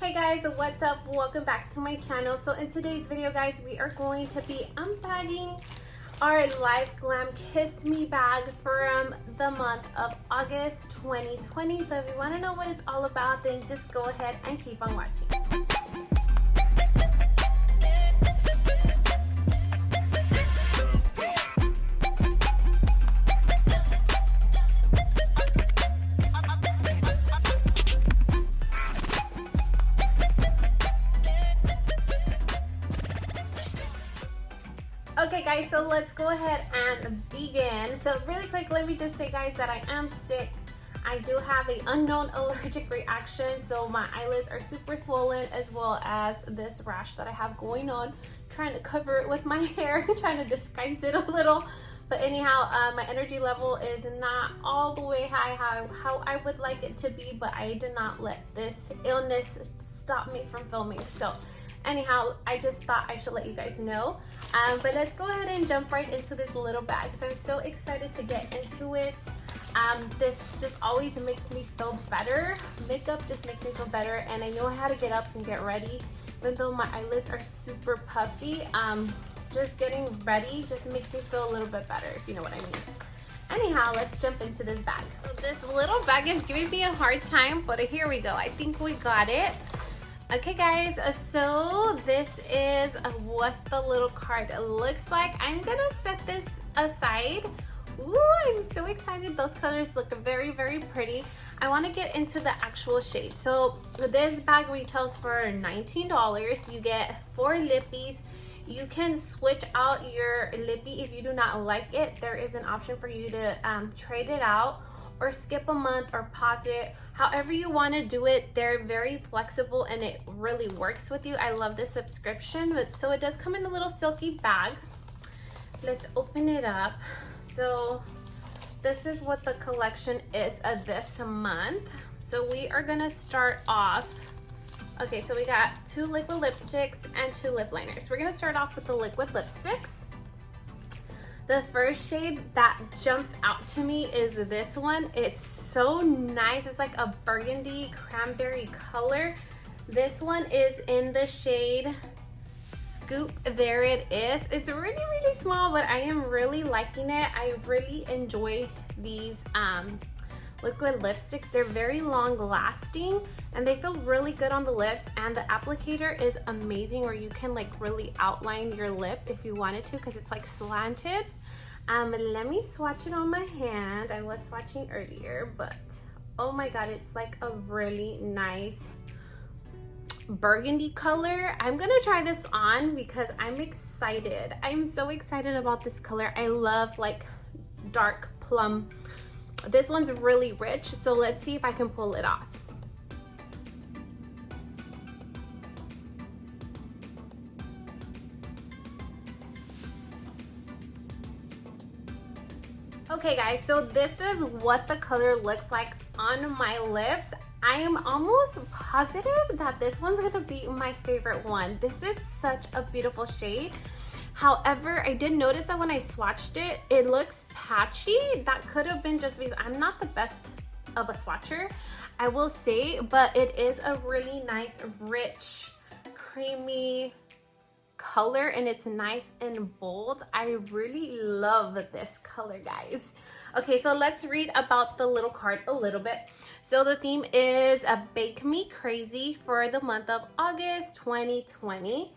Hey guys, what's up? Welcome back to my channel. So in today's video, guys, we are going to be unbagging our Live Glam Kiss Me bag from the month of August 2020. So if you want to know what it's all about, then just go ahead and keep on watching. Okay guys, so let's go ahead and begin. So really quick, let me just say guys that I am sick. I do have an unknown allergic reaction, so my eyelids are super swollen, as well as this rash that I have going on. Trying to cover it with my hair, trying to disguise it a little. But anyhow, my energy level is not all the way high how I would like it to be, but I did not let this illness stop me from filming. So anyhow, I just thought I should let you guys know. But let's go ahead and jump right into this little bag. So I'm so excited to get into it. This just always makes me feel better. Makeup just makes me feel better, and I know how to get up and get ready. Even though my eyelids are super puffy, just getting ready just makes me feel a little bit better, if you know what I mean. Anyhow, let's jump into this bag. So this little bag is giving me a hard time, but here we go. I think we got it. Okay guys, so this is what the little card looks like. I'm gonna set this aside. Ooh, I'm so excited. Those colors look very, very pretty. I want to get into the actual shade. So this bag retails for $19. You get 4 lippies. You can switch out your lippy if you do not like it. There is an option for you to trade it out, or skip a month, or pause it. However you want to do it, they're very flexible and it really works with you. I love this subscription. So it does come in a little silky bag. Let's open it up. So this is what the collection is this month. So we are gonna start off. Okay, so we got 2 liquid lipsticks and 2 lip liners. We're gonna start off with the liquid lipsticks. The first shade that jumps out to me is this one. It's so nice. It's like a burgundy cranberry color. This one is in the shade Scoop. There it is. It's really, really small, but I am really liking it. I really enjoy these liquid lipsticks. They're very long lasting and they feel really good on the lips, and the applicator is amazing, where you can like really outline your lip if you wanted to, because it's like slanted. Let me swatch it on my hand. I was swatching earlier, but oh my god, it's like a really nice burgundy color. I'm gonna try this on because I'm excited. I'm so excited about this color. I love like dark plum. This one's really rich, so let's see if I can pull it off. Okay guys, so this is what the color looks like on my lips. I am almost positive that this one's gonna be my favorite one. This is such a beautiful shade. However, I did notice that when I swatched it, it looks patchy. That could have been just because I'm not the best of a swatcher, I will say, but it is a really nice, rich, creamy color, and it's nice and bold. I really love this color, guys. Okay, so let's read about the little card a little bit. So the theme is Bake Me Crazy for the month of August 2020.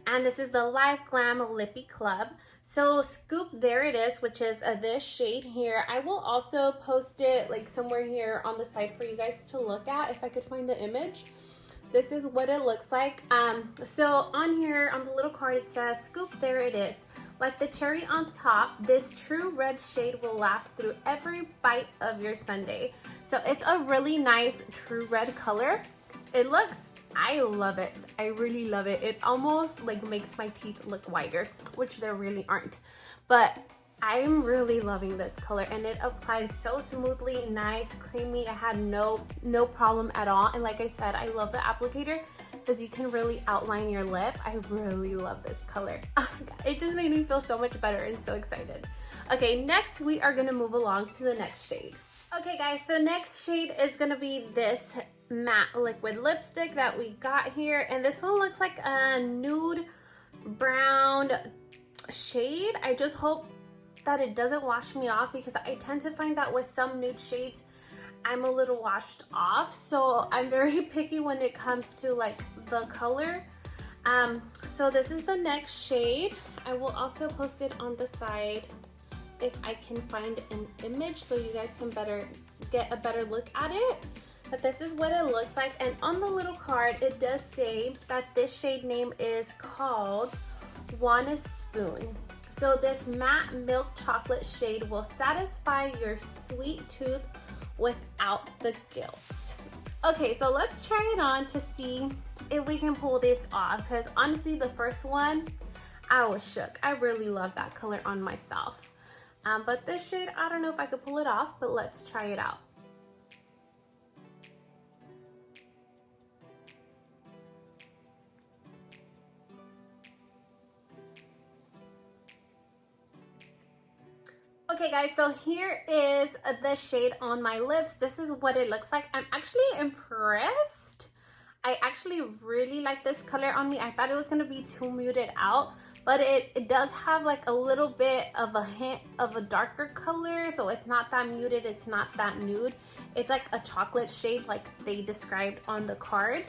And this is the Live Glam Lippy Club. So Scoop, there it is, which is this shade here. I will also post it like somewhere here on the side for you guys to look at if I could find the image. This is what it looks like. So on here, on the little card, it says, Scoop, there it is. Like the cherry on top, this true red shade will last through every bite of your sundae. So it's a really nice true red color. It looks, I love it. I really love it. It almost like makes my teeth look whiter, which there really aren't. But I'm really loving this color, and it applies so smoothly, nice, creamy. I had no problem at all. And like I said, I love the applicator because you can really outline your lip. I really love this color. Oh my god, it just made me feel so much better and so excited. Okay, next we are gonna move along to the next shade. Okay guys, so next shade is gonna be this matte liquid lipstick that we got here, and this one looks like a nude brown shade. I just hope that it doesn't wash me off, because I tend to find that with some nude shades I'm a little washed off, so I'm very picky when it comes to like the color. So this is the next shade. I will also post it on the side if I can find an image so you guys can get a better look at it. But this is what it looks like, and on the little card it does say that this shade name is called Wanna Spoon. So this matte milk chocolate shade will satisfy your sweet tooth without the guilt. Okay, so let's try it on to see if we can pull this off, because honestly the first one I was shook. I really love that color on myself. But this shade, I don't know if I could pull it off, but let's try it out. Okay guys, so here is the shade on my lips. This is what it looks like. I'm actually impressed. I actually really like this color on me. I thought it was gonna be too muted out, but it does have like a little bit of a hint of a darker color, so it's not that muted, it's not that nude. It's like a chocolate shade like they described on the card.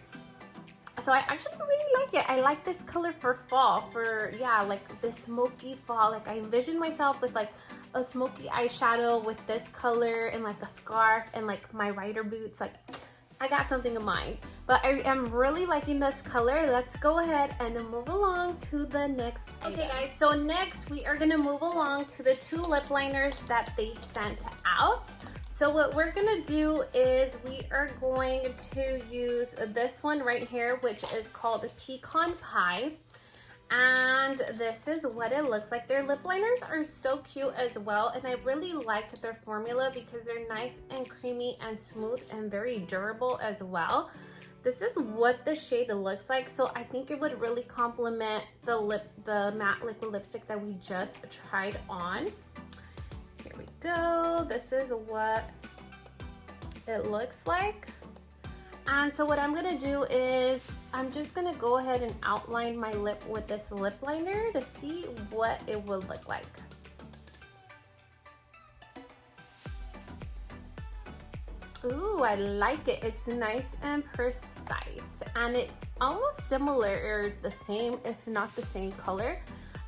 So I actually really like it. I like this color for fall, for yeah, like this smoky fall. Like I envision myself with like a smoky eyeshadow with this color and like a scarf and like my rider boots. Like I got something in mind, but I am really liking this color. Let's go ahead and move along to the next item. Okay guys, so next we are gonna move along to the two lip liners that they sent out. So what we're gonna do is we are going to use this one right here, which is called Pecan Pie. And this is what it looks like. Their lip liners are so cute as well, and I really liked their formula because they're nice and creamy and smooth and very durable as well. This is what the shade looks like, so I think it would really complement the matte liquid lipstick that we just tried on. Here we go. This is what it looks like. And so what I'm gonna do is I'm just gonna go ahead and outline my lip with this lip liner to see what it will look like. Ooh, I like it. It's nice and precise, and it's almost similar or the same, if not the same color,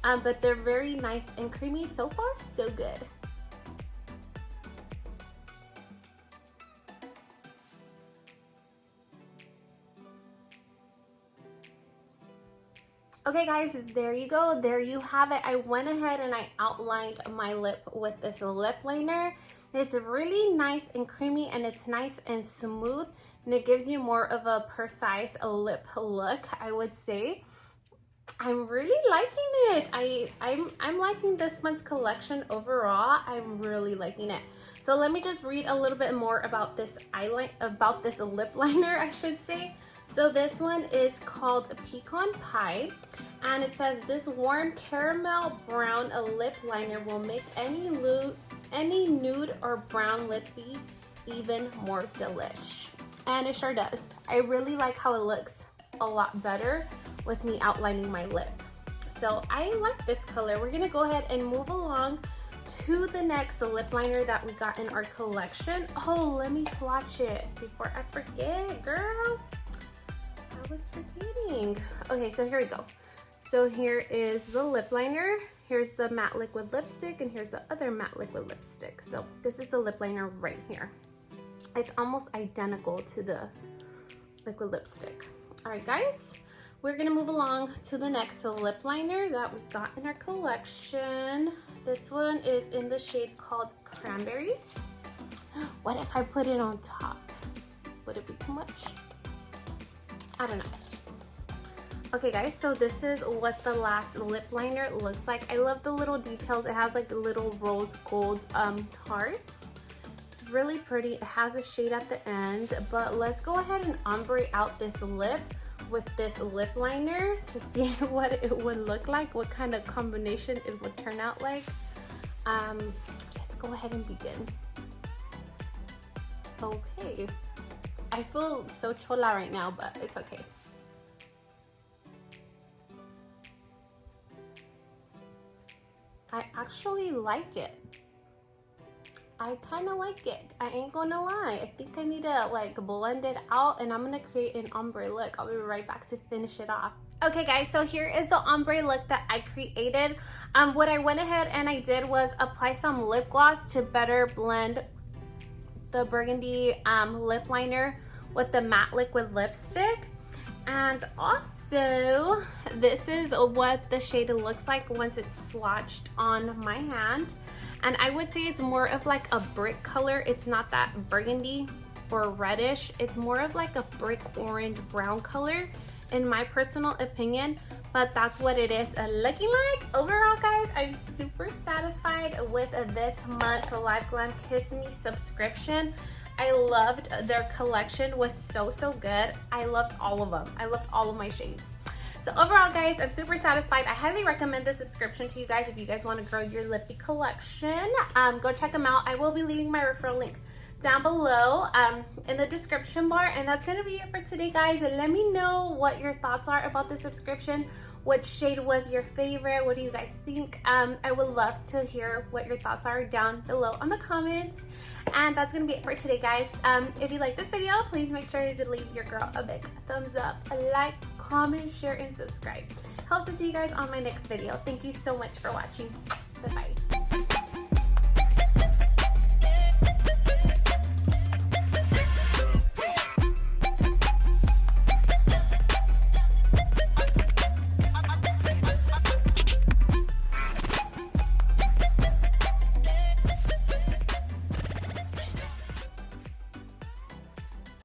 but they're very nice and creamy. So far, so good. Okay guys, there you go. There you have it. I went ahead and I outlined my lip with this lip liner. It's really nice and creamy, and it's nice and smooth, and it gives you more of a precise lip look, I would say. I'm really liking it. I'm liking this month's collection overall. I'm really liking it. So let me just read a little bit more about this lip liner, I should say. So this one is called Pecan Pie, and it says this warm caramel brown lip liner will make any nude or brown lip be even more delish. And it sure does. I really like how it looks a lot better with me outlining my lip. So I like this color. We're gonna go ahead and move along to the next lip liner that we got in our collection. Oh, let me swatch it before I forget, girl. I was forgetting. Okay, so here we go. So here is the lip liner. Here's the matte liquid lipstick, and here's the other matte liquid lipstick. So this is the lip liner right here. It's almost identical to the liquid lipstick. All right, guys, we're gonna move along to the next lip liner that we got in our collection. This one is in the shade called Cranberry. What if I put it on top? Would it be too much? I don't know. Okay guys, so this is what the last lip liner looks like. I love the little details. It has like little rose gold hearts. It's really pretty. It has a shade at the end, but let's go ahead and ombre out this lip with this lip liner to see what it would look like, what kind of combination it would turn out like. Let's go ahead and begin. Okay. I feel so chola right now, but it's okay. I actually like it. I kind of like it. I ain't gonna lie. I think I need to like blend it out, and I'm gonna create an ombre look. I'll be right back to finish it off. Okay guys, so here is the ombre look that I created. What I went ahead and I did was apply some lip gloss to better blend the burgundy lip liner with the matte liquid lipstick. And also, this is what the shade looks like once it's swatched on my hand. And I would say it's more of like a brick color. It's not that burgundy or reddish. It's more of like a brick orange brown color in my personal opinion, but that's what it is looking like. Overall guys, I'm super satisfied with this month's Live Glam Kiss Me subscription. I loved their collection, was so good. I loved all of them. I loved all of my shades. So overall guys, I'm super satisfied. I highly recommend the subscription to you guys if you guys want to grow your lippy collection. Go check them out. I will be leaving my referral link down below in the description bar. And that's gonna be it for today guys. Let me know what your thoughts are about the subscription. What shade was your favorite? What do you guys think? I would love to hear what your thoughts are down below on the comments. And that's gonna be it for today guys. If you like this video, please make sure to leave your girl a big thumbs up, a like, comment, share, and subscribe. Hope to see you guys on my next video. Thank you so much for watching. Bye bye.